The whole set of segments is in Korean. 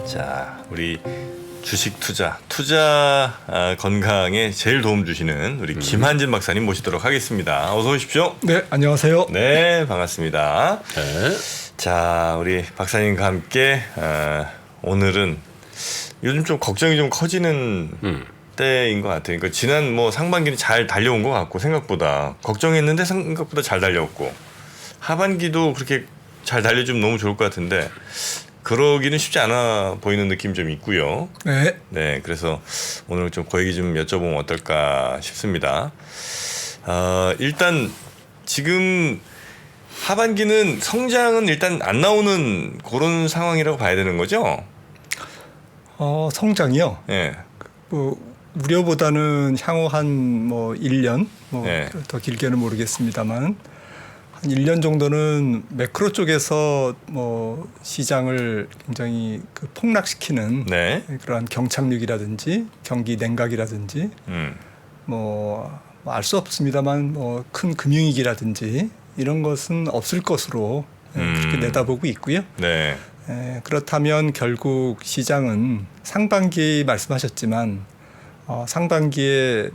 자, 우리 주식 투자 건강에 제일 도움 주시는 우리 김한진 박사님 모시도록 하겠습니다. 어서 오십시오. 네, 안녕하세요. 네, 반갑습니다. 네. 자, 우리 박사님과 함께 오늘은 요즘 좀 걱정이 좀 커지는 때인 것 같아요. 그러니까 지난 상반기는 잘 달려온 것 같고 생각보다 걱정했는데 생각보다 잘 달려왔고 하반기도 그렇게 잘 달려주면 너무 좋을 것 같은데 그러기는 쉽지 않아 보이는 느낌이 좀 있고요. 네. 네, 그래서 오늘 좀 그 얘기 좀 여쭤보면 어떨까 싶습니다. 일단 지금 하반기는 성장은 일단 안 나오는 그런 상황이라고 봐야 되는 거죠? 성장이요. 네. 우려보다는 향후 한 1년 네. 더 길게는 모르겠습니다만 한 1년 정도는 매크로 쪽에서 시장을 굉장히 폭락시키는 네. 그러한 경착륙이라든지 경기 냉각이라든지 알 수 없습니다만 큰 금융위기라든지 이런 것은 없을 것으로 그렇게 내다보고 있고요. 네. 그렇다면 결국 시장은 상반기 말씀하셨지만 상반기에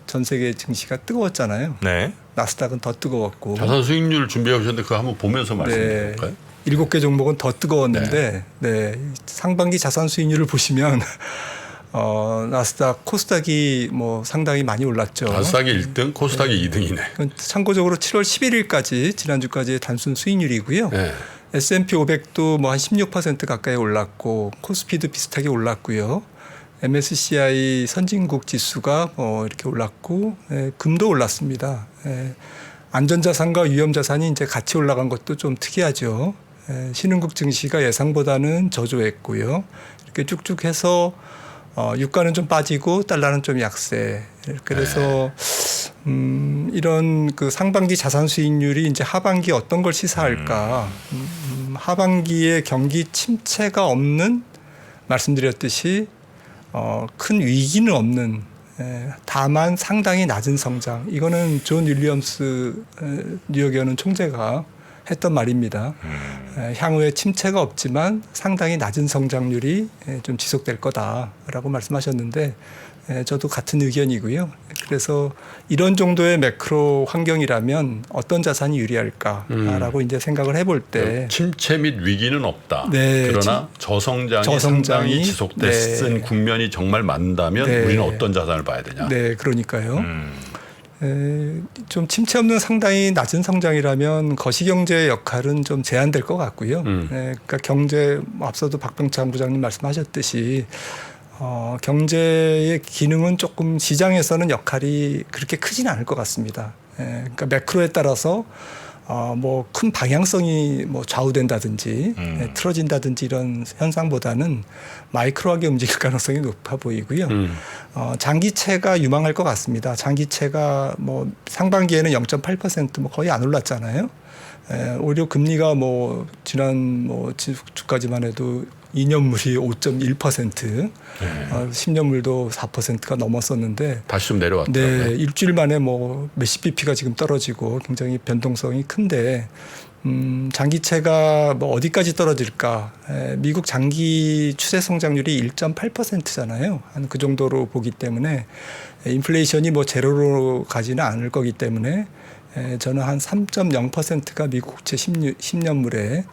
전 세계 증시가 뜨거웠잖아요. 네. 나스닥은 더 뜨거웠고 자산 수익률 준비해 오셨는데 그거 한번 보면서 말씀해 볼까요? 7개 종목은 더 뜨거웠는데 상반기 자산 수익률을 보시면 나스닥, 코스닥이 상당히 많이 올랐죠. 나스닥이 1등, 코스닥이 2등이네. 참고적으로 7월 11일까지 지난주까지의 단순 수익률이고요. 네. S&P 500도 한 16% 가까이 올랐고 코스피도 비슷하게 올랐고요. MSCI 선진국 지수가 이렇게 올랐고 금도 올랐습니다. 안전자산과 위험자산이 이제 같이 올라간 것도 좀 특이하죠. 신흥국 증시가 예상보다는 저조했고요. 이렇게 쭉쭉 해서 유가는 좀 빠지고 달러는 좀 약세. 그래서 이런 상반기 자산 수익률이 이제 하반기 어떤 걸 시사할까? 하반기에 경기 침체가 없는 말씀드렸듯이 큰 위기는 없는 다만 상당히 낮은 성장. 이거는 존 윌리엄스 뉴욕연은 총재가 했던 말입니다. 향후에 침체가 없지만 상당히 낮은 성장률이 좀 지속될 거다라고 말씀하셨는데 저도 같은 의견이고요. 그래서 이런 정도의 매크로 환경이라면 어떤 자산이 유리할까라고 이제 생각을 해볼 때 침체 및 위기는 없다. 네, 그러나 저성장이 상당히 지속됐은 국면이 정말 많다면 우리는 어떤 자산을 봐야 되냐. 네, 그러니까요. 좀 침체 없는 상당히 낮은 성장이라면 거시경제의 역할은 좀 제한될 것 같고요. 그러니까 경제 앞서도 박병창 부장님 말씀하셨듯이 경제의 기능은 조금 시장에서는 역할이 그렇게 크지는 않을 것 같습니다. 그러니까 매크로에 따라서 큰 방향성이 좌우된다든지 틀어진다든지 이런 현상보다는 마이크로하게 움직일 가능성이 높아 보이고요. 장기채가 유망할 것 같습니다. 장기채가 상반기에는 0.8% 거의 안 올랐잖아요. 오히려 금리가 지난 주까지만 해도 2년물이 5.1%, 10년물도 4%가 넘었었는데 다시 좀 내려왔더라고요. 네, 일주일 만에 몇십 bp가 지금 떨어지고 굉장히 변동성이 큰데 장기채가 어디까지 떨어질까? 미국 장기 추세 성장률이 1.8%잖아요. 한 그 정도로 보기 때문에 인플레이션이 제로로 가지는 않을 거기 때문에 저는 한 3.0%가 미국 국채 10년물의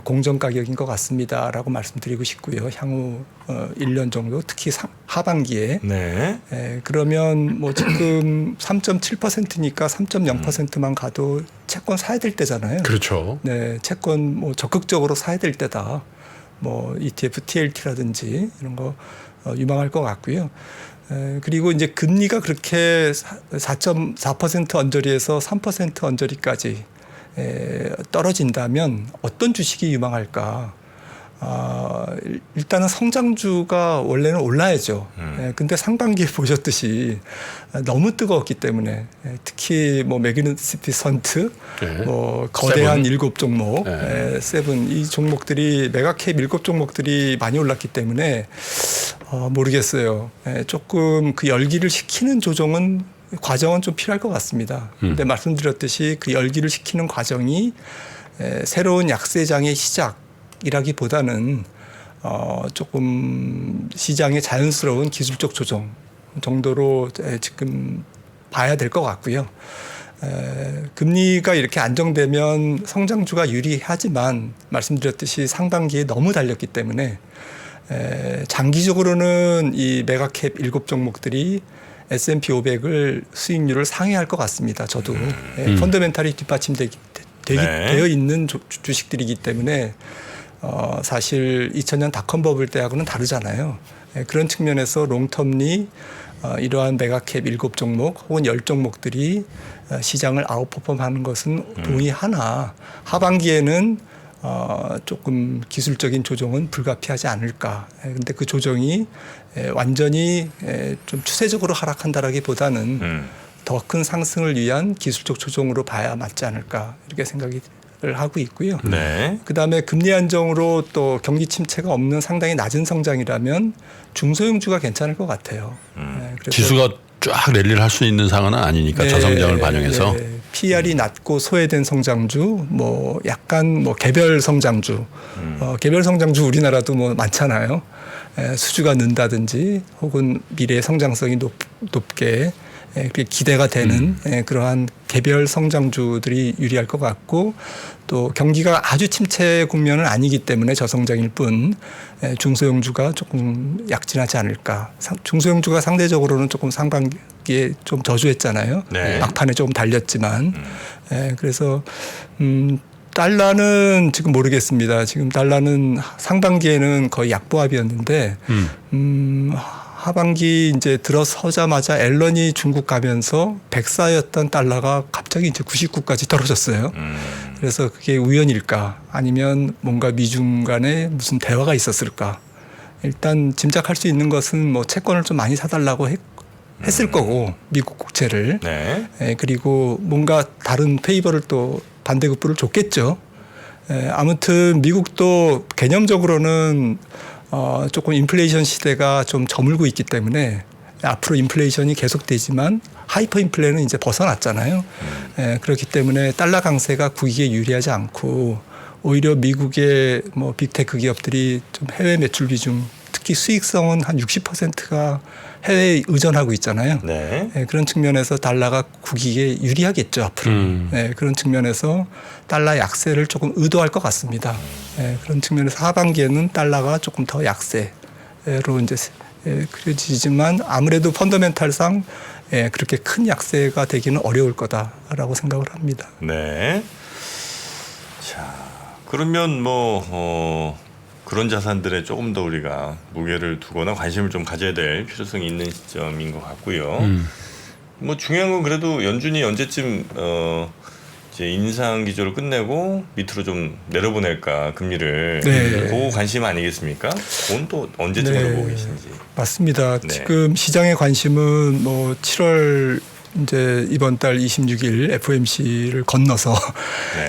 공정 가격인 것 같습니다라고 말씀드리고 싶고요. 향후 1년 정도 특히 하반기에 네. 그러면 지금 3.7%니까 3.0%만 가도 채권 사야 될 때잖아요. 그렇죠. 네, 채권 적극적으로 사야 될 때다. ETF, TLT라든지 이런 거 유망할 것 같고요. 그리고 이제 금리가 그렇게 4.4% 언저리에서 3% 언저리까지 떨어진다면 어떤 주식이 유망할까? 일단은 성장주가 원래는 올라야죠. 근데 상반기에 보셨듯이 너무 뜨거웠기 때문에 특히 매그니피선트, 거대한 7종목, 세븐 이 종목들이 메가캡 7종목들이 많이 올랐기 때문에 모르겠어요. 조금 그 열기를 식히는 조정은 과정은 좀 필요할 것 같습니다. 근데 말씀드렸듯이 그 열기를 식히는 과정이 새로운 약세장의 시작이라기보다는 조금 시장의 자연스러운 기술적 조정 정도로 지금 봐야 될 것 같고요. 금리가 이렇게 안정되면 성장주가 유리하지만 말씀드렸듯이 상반기에 너무 달렸기 때문에 장기적으로는 이 메가캡 7종목들이 S&P 500을 수익률을 상회할 것 같습니다. 저도 펀더멘탈이 되어 있는 주식들이기 때문에 사실 2000년 닷컴버블 때하고는 다르잖아요. 그런 측면에서 롱텀리 이러한 메가캡 7종목 혹은 10종목들이 시장을 아웃퍼폼하는 것은 동의하나 하반기에는 조금 기술적인 조정은 불가피하지 않을까. 근데 그 조정이 완전히 좀 추세적으로 하락한다라기보다는 더 큰 상승을 위한 기술적 조정으로 봐야 맞지 않을까 이렇게 생각을 하고 있고요. 네. 그다음에 금리 안정으로 또 경기 침체가 없는 상당히 낮은 성장이라면 중소형주가 괜찮을 것 같아요. 그래서 지수가 쫙 랠리를 할 수 있는 상황은 아니니까 저성장을 반영해서 PR이 낮고 소외된 성장주, 뭐 약간 뭐 개별 성장주, 개별 성장주 우리나라도 뭐 많잖아요. 수주가 는다든지 혹은 미래의 성장성이 높게 기대가 되는 그러한 개별 성장주들이 유리할 것 같고 또 경기가 아주 침체 국면은 아니기 때문에 저성장일 뿐 중소형주가 조금 약진하지 않을까. 중소형주가 상대적으로는 조금 상반기에 좀 저조했잖아요. 네. 막판에 조금 달렸지만 그래서 달러는 지금 모르겠습니다. 지금 달러는 상반기에는 거의 약보합이었는데 하반기 이제 들어서자마자 앨런이 중국 가면서 104였던 달러가 갑자기 이제 99까지 떨어졌어요. 그래서 그게 우연일까 아니면 뭔가 미중 간에 무슨 대화가 있었을까. 일단 짐작할 수 있는 것은 뭐 채권을 좀 많이 사달라고 했을 거고 미국 국채를. 네. 그리고 뭔가 다른 페이버를 또 반대급부를 줬겠죠. 아무튼 미국도 개념적으로는 조금 인플레이션 시대가 좀 저물고 있기 때문에 앞으로 인플레이션이 계속되지만 하이퍼 인플레는 이제 벗어났잖아요. 그렇기 때문에 달러 강세가 국익에 유리하지 않고 오히려 미국의 뭐 빅테크 기업들이 좀 해외 매출 비중 특히 수익성은 한 60%가 해외에 의존하고 있잖아요. 네. 그런 측면에서 달러가 국익에 유리하겠죠 앞으로. 그런 측면에서 달러 약세를 조금 의도할 것 같습니다. 그런 측면에서 하반기에는 달러가 조금 더 약세로 이제 그려지지만 아무래도 펀더멘탈상 그렇게 큰 약세가 되기는 어려울 거다라고 생각을 합니다. 네. 자, 그러면 뭐 그런 자산들에 조금 더 우리가 무게를 두거나 관심을 좀 가져야 될 필요성이 있는 시점인 것 같고요. 뭐 중요한 건 그래도 연준이 언제쯤 이제 인상 기조를 끝내고 밑으로 좀 내려보낼까 금리를 그 관심 아니겠습니까? 그건 또 언제쯤으로 보고 계신지. 맞습니다. 지금 시장의 관심은 뭐 7월 이제 이번 달 26일 FOMC를 건너서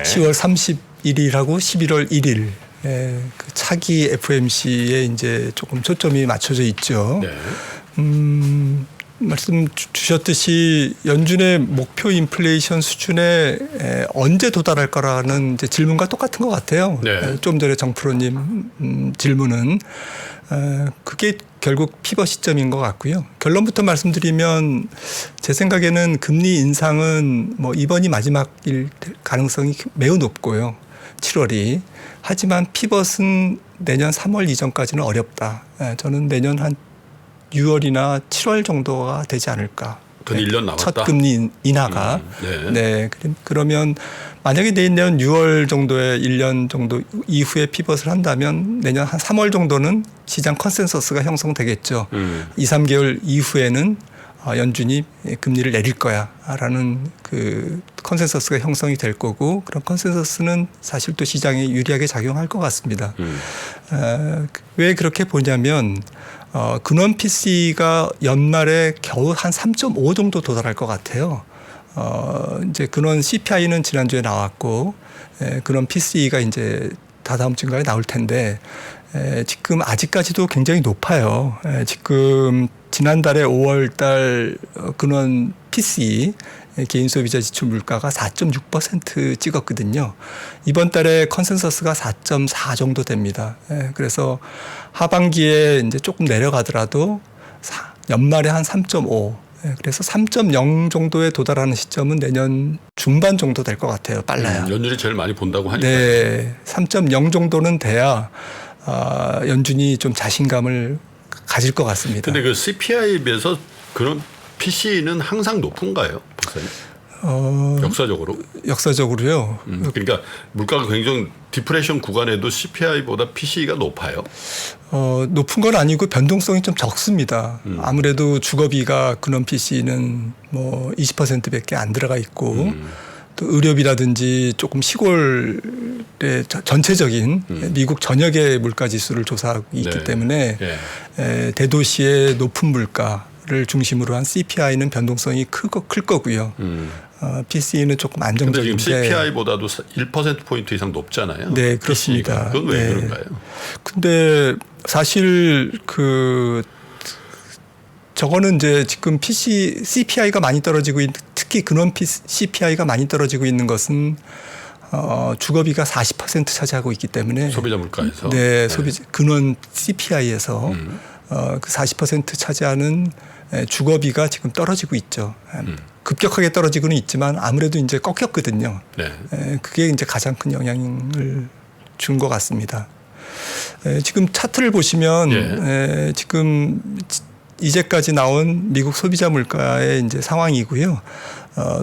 10월 31일하고 11월 1일 그 차기 FOMC에 이제 조금 초점이 맞춰져 있죠. 말씀 주셨듯이 연준의 목표 인플레이션 수준에 언제 도달할 거라는 이제 질문과 똑같은 것 같아요. 좀 전에 정프로님 질문은 그게 결국 피벗 시점인 것 같고요. 결론부터 말씀드리면 제 생각에는 금리 인상은 뭐 이번이 마지막일 가능성이 매우 높고요. 7월이. 하지만 피벗은 내년 3월 이전까지는 어렵다. 저는 내년 한 6월이나 7월 정도가 되지 않을까. 그 1년 남았다. 첫 금리 인하가. 그러면 만약에 내년 6월 정도에 1년 정도 이후에 피벗을 한다면 내년 한 3월 정도는 시장 컨센서스가 형성되겠죠. 2, 3개월 이후에는 연준이 금리를 내릴 거야라는 그 컨센서스가 형성이 될 거고 그런 컨센서스는 사실 또 시장에 유리하게 작용할 것 같습니다. 왜 그렇게 보냐면 근원 PC가 연말에 겨우 한 3.5 정도 도달할 것 같아요. 이제 근원 CPI는 지난주에 나왔고 근원 PC가 이제 다다음 주인가에 나올 텐데 지금 아직까지도 굉장히 높아요. 지금 지난달에 5월 달 근원 PC 개인 소비자 지출 물가가 4.6% 찍었거든요. 이번 달에 컨센서스가 4.4 정도 됩니다. 그래서 하반기에 이제 조금 내려가더라도 연말에 한 3.5. 그래서 3.0 정도에 도달하는 시점은 내년 중반 정도 될 것 같아요. 빨라요. 연준이 제일 많이 본다고 하니까. 네, 3.0 정도는 돼야 연준이 좀 자신감을 가질 것 같습니다. 근데 그 CPI에 비해서 그런 PC는 항상 높은가요, 박사님? 역사적으로? 역사적으로요. 그러니까 물가가 굉장히 디프레션 구간에도 CPI보다 PC가 높아요. 높은 건 아니고 변동성이 좀 적습니다. 아무래도 주거비가 근원 PC는 뭐 20%밖에 안 들어가 있고 또 의료비라든지 조금 시골의 전체적인 미국 전역의 물가 지수를 조사하고 있기 때문에 대도시의 높은 물가를 중심으로 한 CPI는 변동성이 클 거고요. PC는 조금 안정적인데. 근데 지금 CPI보다도 1%포인트 이상 높잖아요. 네, 그렇습니다. 그건 왜 그런가요? 근데 사실 저거는 이제 지금 CPI가 많이 떨어지고 특히 근원 CPI가 많이 떨어지고 있는 것은 주거비가 40% 차지하고 있기 때문에 소비자 물가에서. 네, 근원 CPI에서 그 40% 차지하는 주거비가 지금 떨어지고 있죠. 급격하게 떨어지고는 있지만 아무래도 이제 꺾였거든요. 네. 그게 이제 가장 큰 영향을 준 것 같습니다. 지금 차트를 보시면 지금 이제까지 나온 미국 소비자 물가의 이제 상황이고요.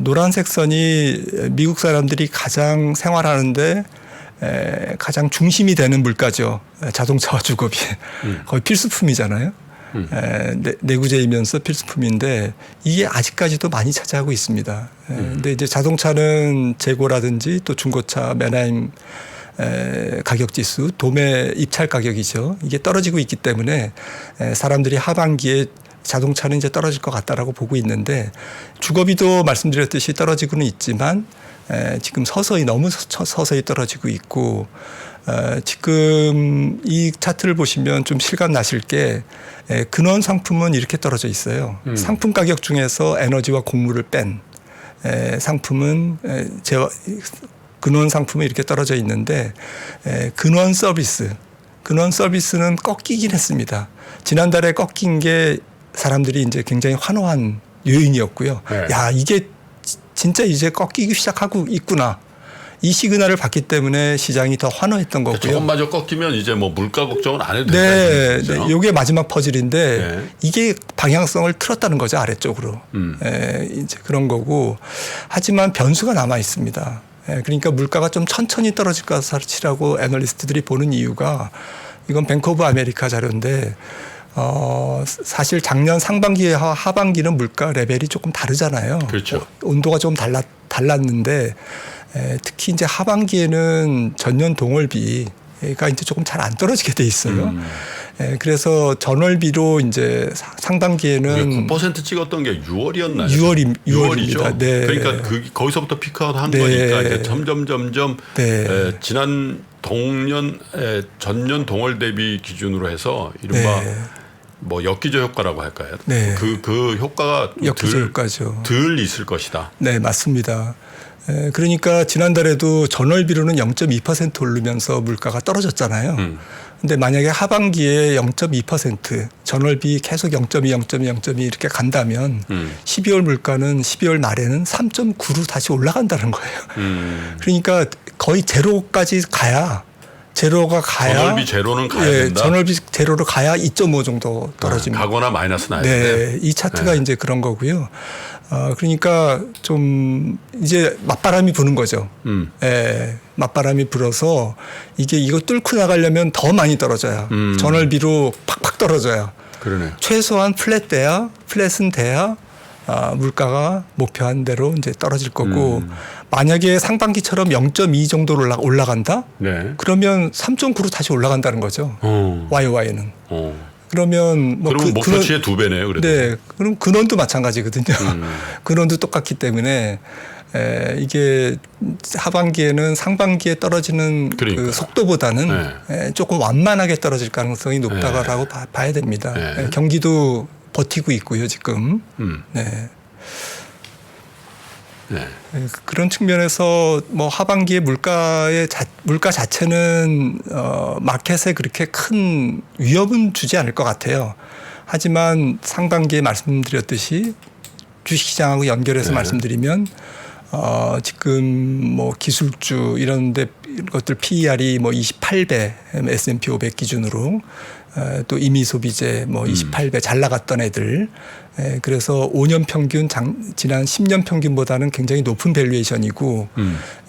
노란색 선이 미국 사람들이 가장 생활하는데 가장 중심이 되는 물가죠. 자동차와 주거비. 거의 필수품이잖아요. 내구재이면서 필수품인데 이게 아직까지도 많이 차지하고 있습니다. 근데 이제 자동차는 재고라든지 또 중고차 맨하임 가격 지수, 도매 입찰 가격이죠. 이게 떨어지고 있기 때문에 사람들이 하반기에 자동차는 이제 떨어질 것 같다라고 보고 있는데 주거비도 말씀드렸듯이 떨어지고는 있지만 지금 너무 서서히 떨어지고 있고 지금 이 차트를 보시면 좀 실감 나실 게 근원 상품은 이렇게 떨어져 있어요. 상품 가격 중에서 에너지와 곡물을 뺀 상품은 근원 상품이 이렇게 떨어져 있는데 근원 서비스는 꺾이긴 했습니다. 지난달에 꺾인 게 사람들이 이제 굉장히 환호한 요인이었고요. 네. 야, 이게 진짜 이제 꺾이기 시작하고 있구나. 이 시그널을 봤기 때문에 시장이 더 환호했던 거고요. 조금마저 꺾이면 이제 뭐 물가 걱정은 안 해도 네, 된다. 네. 이게 마지막 퍼즐인데 이게 방향성을 틀었다는 거죠, 아래쪽으로. 이제 그런 거고. 하지만 변수가 남아 있습니다. 그러니까 물가가 좀 천천히 떨어질 것이라고 애널리스트들이 보는 이유가 이건 뱅크 오브 아메리카 자료인데 사실 작년 상반기와 하반기는 물가 레벨이 조금 다르잖아요. 그렇죠. 온도가 좀 달랐는데 특히 이제 하반기에는 전년 동월비가 이제 조금 잘 안 떨어지게 돼 있어요. 그래서 전월비로 이제 상반기에는 9% 찍었던 게 6월이었나요? 6월입니다. 네. 그러니까 거기서부터 피크아웃 한 거니까 이제 점점 지난 전년 동월 대비 기준으로 해서 이른바 뭐 엽기적 효과라고 할까요? 네. 그 효과가 엽기적 효과죠. 덜 있을 것이다. 네, 맞습니다. 그러니까 지난달에도 전월비로는 0.2% 오르면서 물가가 떨어졌잖아요. 근데 만약에 하반기에 0.2% 전월비 계속 0.2 이렇게 간다면 12월 물가는 12월 말에는 3.9로 다시 올라간다는 거예요. 그러니까 거의 제로까지 가야 전월비 제로는 가야 된다. 전월비 제로로 가야 2.5 정도 떨어집니다. 가거나 마이너스 나야 네, 이 차트가 이제 그런 거고요. 그러니까 좀 이제 맞바람이 부는 거죠. 맞바람이 불어서 이거 뚫고 나가려면 더 많이 떨어져요. 전월비로 팍팍 떨어져요. 그러네. 최소한 플랫은 돼야 물가가 목표한 대로 이제 떨어질 거고 만약에 상반기처럼 0.2 정도로 올라간다? 네. 그러면 3.9로 다시 올라간다는 거죠. YOY는. 그러면 그러면 목표치의 2배네요. 그래도. 네, 그럼 근원도 마찬가지거든요. 근원도 똑같기 때문에 이게 하반기에는 상반기에 떨어지는 그 속도보다는 조금 완만하게 떨어질 가능성이 높다고 봐야 됩니다. 경기도 버티고 있고요, 지금. 네. 네. 그런 측면에서 뭐 하반기에 물가 자체는 마켓에 그렇게 큰 위협은 주지 않을 것 같아요. 하지만 상반기에 말씀드렸듯이 주식시장하고 연결해서 네. 말씀드리면 지금 뭐 기술주 이런 것들 PER이 뭐 28배 S&P 500 기준으로 또 임의소비재 뭐 28배 잘 나갔던 애들 그래서 5년 평균 지난 10년 평균보다는 굉장히 높은 밸류에이션이고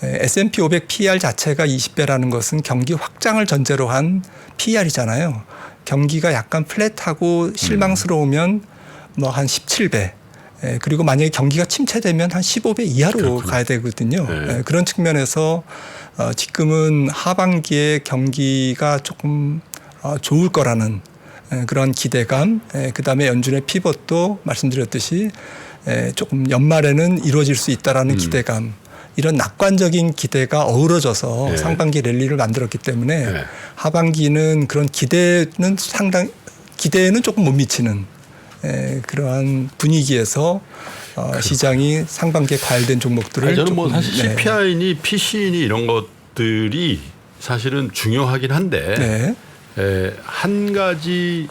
S&P 500 PER 자체가 20배라는 것은 경기 확장을 전제로 한 PER이잖아요. 경기가 약간 플랫하고 실망스러우면 뭐 한 17배 그리고 만약에 경기가 침체되면 한 15배 이하로 그렇군요. 가야 되거든요. 네. 그런 측면에서 지금은 하반기에 경기가 조금 좋을 거라는 그런 기대감, 그다음에 연준의 피벗도 말씀드렸듯이 조금 연말에는 이루어질 수 있다라는 기대감, 이런 낙관적인 기대가 어우러져서 네. 상반기 랠리를 만들었기 때문에 네. 하반기는 그런 기대는 조금 못 미치는 그러한 분위기에서 시장이 상반기에 과열된 종목들을 저는 뭐 조금, 사실 CPI니 PC니 이런 것들이 사실은 중요하긴 한데 한 가지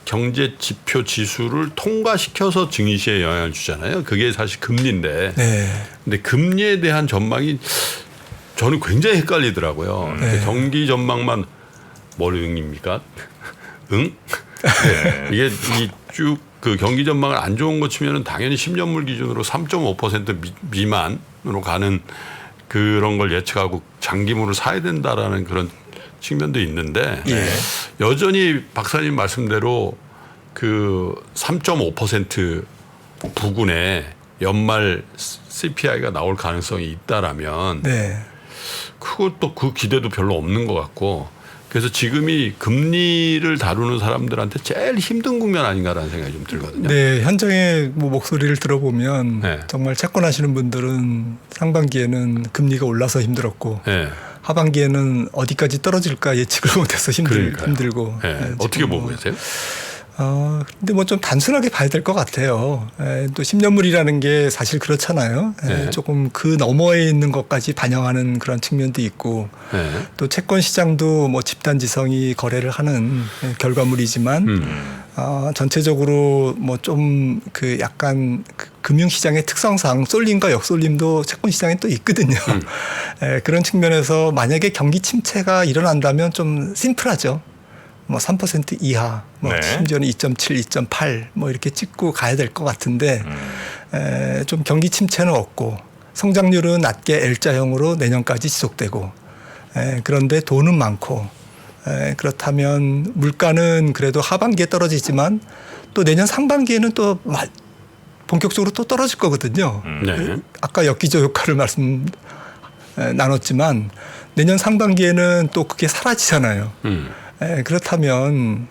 경제 지표 지수를 통과시켜서 증시에 영향을 주잖아요. 그게 사실 금리인데. 근데 금리에 대한 전망이 저는 굉장히 헷갈리더라고요. 경기 전망만 뭐입니까? 응? 이게 쭉 그 경기 전망을 안 좋은 거 치면은 당연히 10년물 기준으로 3.5% 미만으로 가는 그런 걸 예측하고 장기물을 사야 된다라는 그런 측면도 있는데 여전히 박사님 말씀대로 그 3.5% 부근에 연말 CPI가 나올 가능성이 있다라면 그것도 그 기대도 별로 없는 것 같고 그래서 지금이 금리를 다루는 사람들한테 제일 힘든 국면 아닌가라는 생각이 좀 들거든요. 네, 현장의 뭐 목소리를 들어보면 정말 채권하시는 분들은 상반기에는 금리가 올라서 힘들었고 하반기에는 어디까지 떨어질까 예측을 못해서 힘들고. 어떻게 보고 계세요? 근데 뭐 좀 단순하게 봐야 될 것 같아요. 또 10년물이라는 게 사실 그렇잖아요. 조금 그 너머에 있는 것까지 반영하는 그런 측면도 있고 또 채권 시장도 뭐 집단지성이 거래를 하는 결과물이지만 전체적으로 뭐 좀 그 약간 그 금융시장의 특성상 쏠림과 역쏠림도 채권 시장에 또 있거든요. 그런 측면에서 만약에 경기 침체가 일어난다면 좀 심플하죠. 뭐 3% 이하, 뭐 심지어는 2.7, 2.8 뭐 이렇게 찍고 가야 될 것 같은데 좀 경기 침체는 없고 성장률은 낮게 L자형으로 내년까지 지속되고 그런데 돈은 많고 그렇다면 물가는 그래도 하반기에 떨어지지만 또 내년 상반기에는 또 본격적으로 또 떨어질 거거든요. 아까 역기조 효과를 나눴지만 내년 상반기에는 또 그게 사라지잖아요. 그렇다면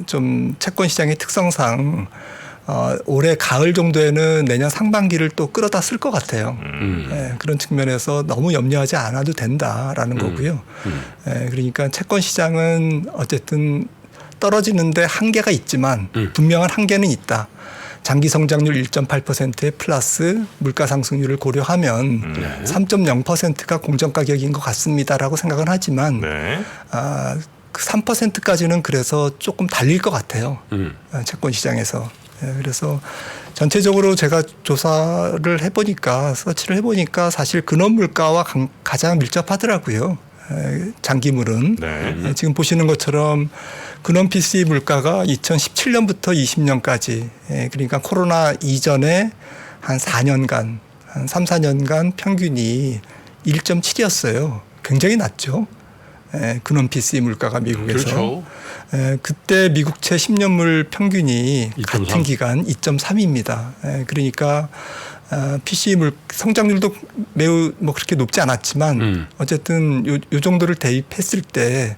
좀 채권 시장의 특성상 올해 가을 정도에는 내년 상반기를 또 끌어다 쓸 것 같아요. 그런 측면에서 너무 염려하지 않아도 된다라는 거고요. 그러니까 채권 시장은 어쨌든 떨어지는데 한계가 있지만 분명한 한계는 있다. 장기 성장률 1.8%에 플러스 물가 상승률을 고려하면 3.0%가 공정가격인 것 같습니다라고 생각은 하지만 그 3%까지는 그래서 조금 달릴 것 같아요. 채권 시장에서. 그래서 전체적으로 제가 조사를 해보니까 서치를 해보니까 사실 근원 물가와 가장 밀접하더라고요. 장기물은. 지금 보시는 것처럼 근원 PCE 물가가 2017년부터 20년까지 그러니까 코로나 이전에 한 4년간 한 3, 4년간 평균이 1.7이었어요. 굉장히 낮죠. 근원 PCE 물가가 미국에서. 그렇죠. 그때 미국채 10년물 평균이 2.3. 같은 기간 2.3입니다. 그러니까 PCE 성장률도 매우 뭐 그렇게 높지 않았지만 어쨌든 요 정도를 대입했을 때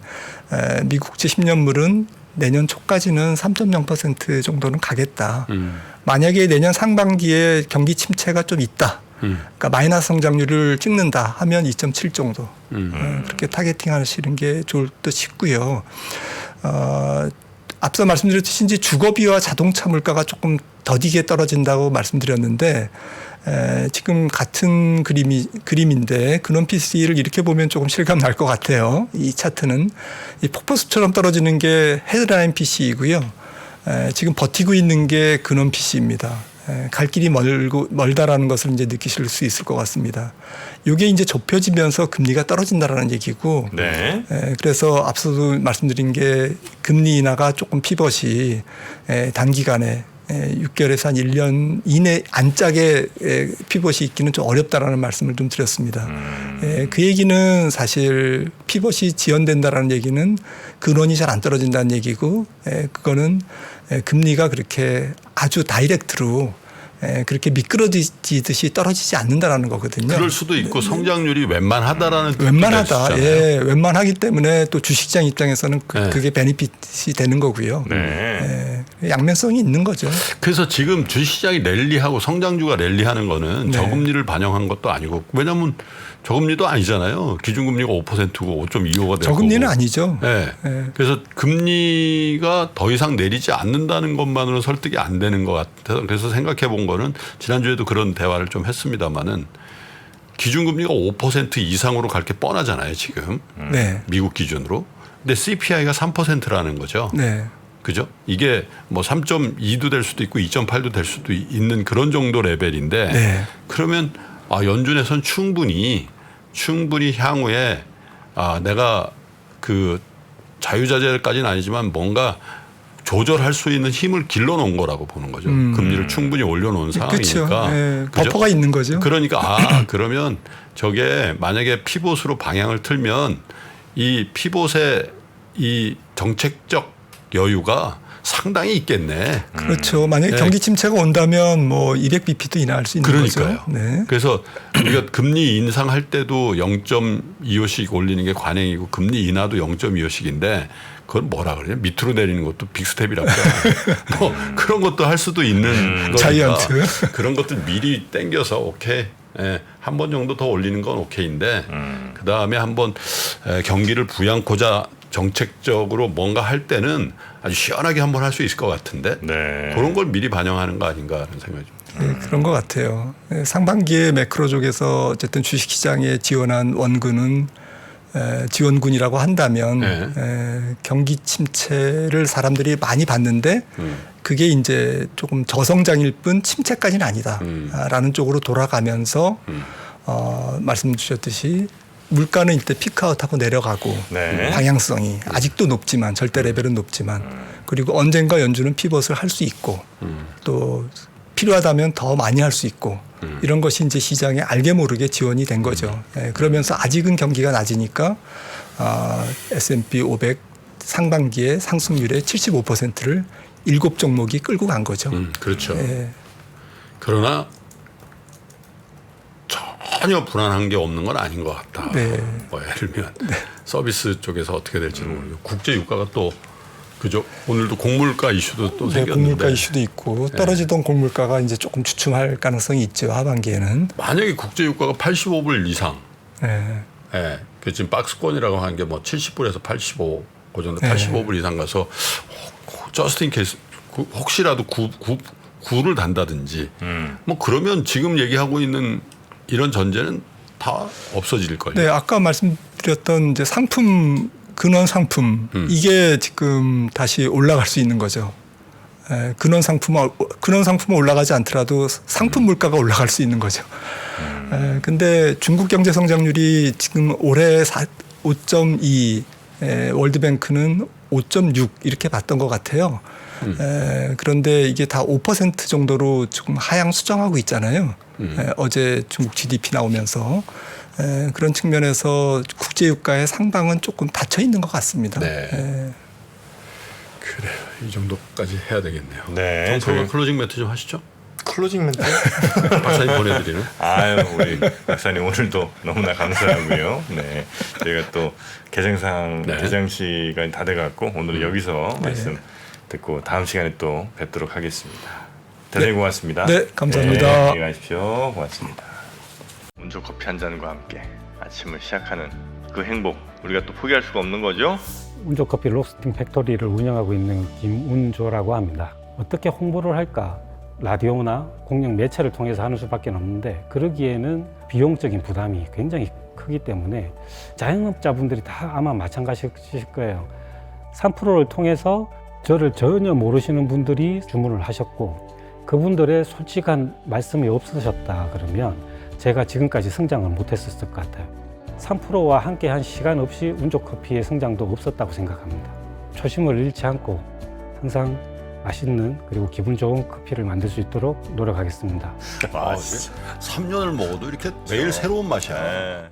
미국채 10년물은 내년 초까지는 3.0% 정도는 가겠다. 만약에 내년 상반기에 경기 침체가 좀 있다. 그러니까 마이너스 성장률을 찍는다 하면 2.7 정도 그렇게 타겟팅하시는 게 좋을 듯 싶고요. 앞서 말씀드렸듯이 이제 주거비와 자동차 물가가 조금 더디게 떨어진다고 말씀드렸는데 지금 같은 그림인데 근원 PC를 이렇게 보면 조금 실감 날 것 같아요. 이 차트는 이 폭포수처럼 떨어지는 게 헤드라인 PC이고요. 지금 버티고 있는 게 근원 PC입니다. 갈 길이 멀다라는 것을 이제 느끼실 수 있을 것 같습니다. 이게 이제 좁혀지면서 금리가 떨어진다라는 얘기고, 네. 그래서 앞서도 말씀드린 게 금리 인하가 조금 피벗이 단기간에 6개월에서 한 1년 이내 안짝에 피벗이 있기는 좀 어렵다라는 말씀을 좀 드렸습니다. 그 얘기는 사실 피벗이 지연된다라는 얘기는 근원이 잘 안 떨어진다는 얘기고, 그거는 금리가 그렇게 아주 다이렉트로 그렇게 미끄러지듯이 떨어지지 않는다라는 거거든요. 그럴 수도 있고 성장률이 웬만하다라는 웬만하다. 예, 웬만하기 때문에 또 주식시장 입장에서는 그게 베니핏이 되는 거고요. 네. 양면성이 있는 거죠. 그래서 지금 주식시장이 랠리하고 성장주가 랠리하는 거는 네. 저금리를 반영한 것도 아니고 왜냐하면 저금리도 아니잖아요. 기준금리가 5%고 5.25가 되고 저금리는 아니죠. 네. 그래서 금리가 더 이상 내리지 않는다는 것만으로 설득이 안 되는 것 같아서 그래서 생각해 본 거는 지난주에도 그런 대화를 좀 했습니다마는 기준금리가 5% 이상으로 갈 게 뻔하잖아요. 지금 네. 미국 기준으로. 근데 CPI가 3%라는 거죠. 네. 그죠? 이게 뭐 3.2도 될 수도 있고 2.8도 될 수도 있는 그런 정도 레벨인데 네. 그러면 연준에선 충분히 향후에 내가 그 자유자재까지는 아니지만 뭔가 조절할 수 있는 힘을 길러놓은 거라고 보는 거죠. 금리를 충분히 올려놓은 상황이니까. 그렇죠. 네. 그죠? 버퍼가 있는 거죠. 그러니까 그러면 저게 만약에 피봇으로 방향을 틀면 이 피봇의 이 정책적 여유가 상당히 있겠네. 그렇죠. 만약에 네. 경기 침체가 온다면 뭐 200bp도 인하할 수 있는 그러니까요. 거죠. 네. 그래서 우리가 금리 인상할 때도 0.25씩 올리는 게 관행이고 금리 인하도 0.25씩인데 그건 뭐라 그래요? 밑으로 내리는 것도 빅스텝이라고 하잖아요. 뭐 그런 것도 할 수도 있는 거니까 자이언트. 그런 것들 미리 땡겨서 오케이. 한 번 정도 더 올리는 건 오케이인데 그다음에 한번 경기를 부양코자 정책적으로 뭔가 할 때는 아주 시원하게 한번 할 수 있을 것 같은데 네. 그런 걸 미리 반영하는 거 아닌가 하는 생각이 좀. 그런 것 같아요. 상반기에 매크로족에서 어쨌든 주식시장에 지원한 원군은 지원군이라고 한다면 경기 침체를 사람들이 많이 봤는데 그게 이제 조금 저성장일 뿐 침체까지는 아니다라는 쪽으로 돌아가면서 말씀 주셨듯이 물가는 이때 피크아웃하고 내려가고 네. 방향성이 아직도 높지만 절대 레벨은 높지만 그리고 언젠가 연준은 피벗을 할 수 있고 또 필요하다면 더 많이 할 수 있고 이런 것이 이제 시장에 알게 모르게 지원이 된 거죠. 그러면서 아직은 경기가 낮으니까 S&P 500 상반기에 상승률의 75%를 7종목이 끌고 간 거죠. 그렇죠. 그러나 전혀 불안한 게 없는 건 아닌 것 같다. 네. 뭐 예를 들면 서비스 쪽에서 어떻게 될지는 모르고 국제 유가가 또 그죠. 오늘도 곡물가 이슈도 또 생겼는데 곡물가 이슈도 있고 떨어지던 곡물가가 이제 조금 주춤할 가능성이 있죠. 하반기에는. 만약에 국제 유가가 85불 이상, 그 지금 박스권이라고 하는 게 뭐 70불에서 85, 그 정도 85불 이상 가서 저스트 인 케이스 혹시라도 9를 단다든지 뭐 그러면 지금 얘기하고 있는 이런 전제는 다 없어질 거예요. 네, 아까 말씀드렸던 이제 상품 근원 상품 이게 지금 다시 올라갈 수 있는 거죠. 근원 상품은 올라가지 않더라도 상품 물가가 올라갈 수 있는 거죠. 근데 중국 경제 성장률이 지금 올해 5.2, 월드뱅크는 5.6 이렇게 봤던 것 같아요. 그런데 이게 다 5% 정도로 조금 하향 수정하고 있잖아요. 어제 중국 GDP 나오면서 그런 측면에서 국제유가의 상방은 조금 닫혀 있는 것 같습니다. 네. 그래요. 이 정도까지 해야 되겠네요. 네. 클로징 멘트 좀 하시죠. 클로징 멘트? 박사님 보내드리는. 아유, 우리 박사님 오늘도 너무나 감사하고요. 네. 저희가 또 개장상 개장 시간이 다 돼갖고 오늘은 여기서 말씀 듣고 다음 시간에 또 뵙도록 하겠습니다. 대단히 고맙습니다. 네, 감사합니다. 네, 안녕히 가십시오. 고맙습니다. 운조 커피 한 잔과 함께 아침을 시작하는 그 행복 우리가 또 포기할 수가 없는 거죠. 운조커피 로스팅 팩토리를 운영하고 있는 김운조라고 합니다. 어떻게 홍보를 할까 라디오나 공영 매체를 통해서 하는 수밖에 없는데 그러기에는 비용적인 부담이 굉장히 크기 때문에 자영업자분들이 다 아마 마찬가지실 거예요. 3프로를 통해서 저를 전혀 모르시는 분들이 주문을 하셨고 그분들의 솔직한 말씀이 없으셨다 그러면 제가 지금까지 성장을 못했었을 것 같아요. 3프로와 함께한 시간 없이 운조커피의 성장도 없었다고 생각합니다. 초심을 잃지 않고 항상 맛있는 그리고 기분 좋은 커피를 만들 수 있도록 노력하겠습니다. 아, 진짜. 3년을 먹어도 이렇게 매일 새로운 맛이야. 네.